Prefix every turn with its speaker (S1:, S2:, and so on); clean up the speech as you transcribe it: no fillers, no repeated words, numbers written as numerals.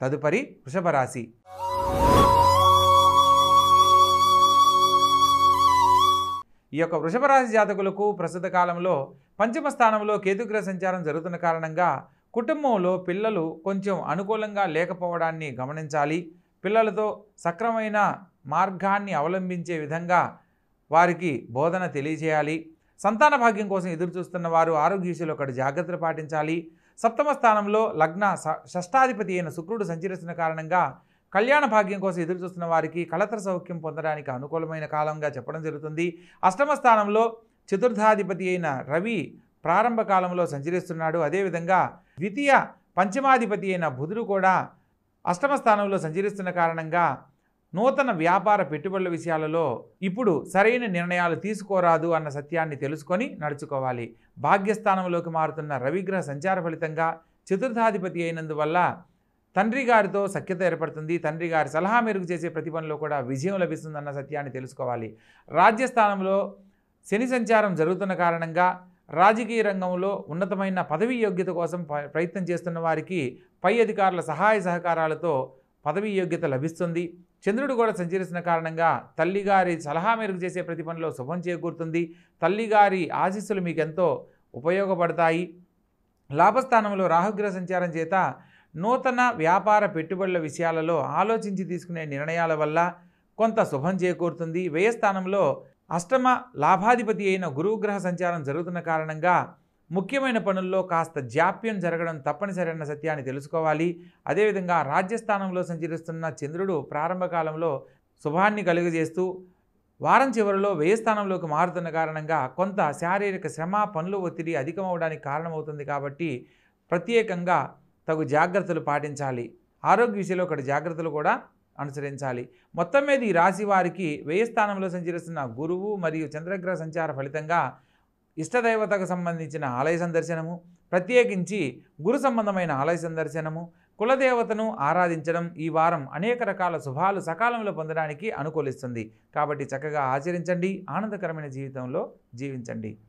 S1: తదుపరి వృషభ రాశి. ఈ యొక్క వృషభ రాశి జాతకులకు ప్రస్తుత కాలంలో పంచమ స్థానంలో కేతుగ్రహ సంచారం జరుగుతున్న కారణంగా కుటుంబంలో పిల్లలు కొంచెం అనుకూలంగా లేకపోవడాన్ని గమనించాలి. పిల్లలతో సక్రమమైన మార్గాన్ని అవలంబించే విధంగా వారికి బోధన తెలియజేయాలి. సంతాన భాగ్యం కోసం ఎదురు చూస్తున్న వారు ఆరోగ్య విషయంలో ఒకటి జాగ్రత్తలు పాటించాలి. సప్తమ స్థానంలో లగ్న షష్టాధిపతి అయిన శుక్రుడు సంచరిస్తున్న కారణంగా కళ్యాణ భాగ్యం కోసం ఎదురు చూస్తున్న వారికి కళత్ర సౌఖ్యం పొందడానికి అనుకూలమైన కాలంగా చెప్పడం జరుగుతుంది. అష్టమ స్థానంలో చతుర్థాధిపతి అయిన రవి ప్రారంభ కాలంలో సంచరిస్తున్నాడు. అదేవిధంగా ద్వితీయ పంచమాధిపతి అయిన బుధుడు కూడా అష్టమ స్థానంలో సంచరిస్తున్న కారణంగా నూతన వ్యాపార పెట్టుబడుల విషయాలలో ఇప్పుడు సరైన నిర్ణయాలు తీసుకోరాదు అన్న సత్యాన్ని తెలుసుకొని నడుచుకోవాలి. భాగ్యస్థానంలోకి మారుతున్న రవిగ్రహ సంచార ఫలితంగా చతుర్థాధిపతి అయినందువల్ల తండ్రి గారితో సఖ్యత ఏర్పడుతుంది. తండ్రి గారి సలహా మేరకు చేసే ప్రతి పనిలో కూడా విజయం లభిస్తుందన్న సత్యాన్ని తెలుసుకోవాలి. రాజ్యస్థానంలో శని సంచారం జరుగుతున్న కారణంగా రాజకీయ రంగంలో ఉన్నతమైన పదవీ యోగ్యత కోసం ప్రయత్నం చేస్తున్న వారికి పై అధికారుల సహాయ సహకారాలతో పదవీ యోగ్యత లభిస్తుంది. చంద్రుడు కూడా సంచరిస్తున్న కారణంగా తల్లిగారి సలహా మేరకు చేసే ప్రతి పనిలో శుభం చేకూరుతుంది. తల్లిగారి ఆశీస్సులు మీకు ఎంతో ఉపయోగపడతాయి. లాభస్థానంలో రాహుగ్రహ సంచారం చేత నూతన వ్యాపార పెట్టుబడుల విషయాలలో ఆలోచించి తీసుకునే నిర్ణయాల వల్ల కొంత శుభం చేకూరుతుంది. వ్యయస్థానంలో అష్టమ లాభాధిపతి అయిన గురువుగ్రహ సంచారం జరుగుతున్న కారణంగా ముఖ్యమైన పనుల్లో కాస్త జాప్యం జరగడం తప్పనిసరి అన్న సత్యాన్ని తెలుసుకోవాలి. అదేవిధంగా రాజ్యస్థానంలో సంచరిస్తున్న చంద్రుడు ప్రారంభ కాలంలో శుభాన్ని కలుగజేస్తూ వారం చివరిలో వ్యయస్థానంలోకి మారుతున్న కారణంగా కొంత శారీరక శ్రమ పనులు ఒత్తిడి అధికమవడానికి కారణమవుతుంది. కాబట్టి ప్రత్యేకంగా తగు జాగ్రత్తలు పాటించాలి. ఆరోగ్య విషయంలో ఒకటి జాగ్రత్తలు కూడా అనుసరించాలి. మొత్తం మీద ఈ రాశి వారికి వ్యయస్థానంలో సంచరిస్తున్న గురువు మరియు చంద్రగ్రహ సంచార ఫలితంగా ఇష్టదైవతకు సంబంధించిన ఆలయ సందర్శనము, ప్రత్యేకించి గురు సంబంధమైన ఆలయ సందర్శనము, కులదేవతను ఆరాధించడం ఈ వారం అనేక రకాల శుభాలు సకాలంలో పొందడానికి అనుకూలిస్తుంది. కాబట్టి చక్కగా ఆచరించండి. ఆనందకరమైన జీవితంలో జీవించండి.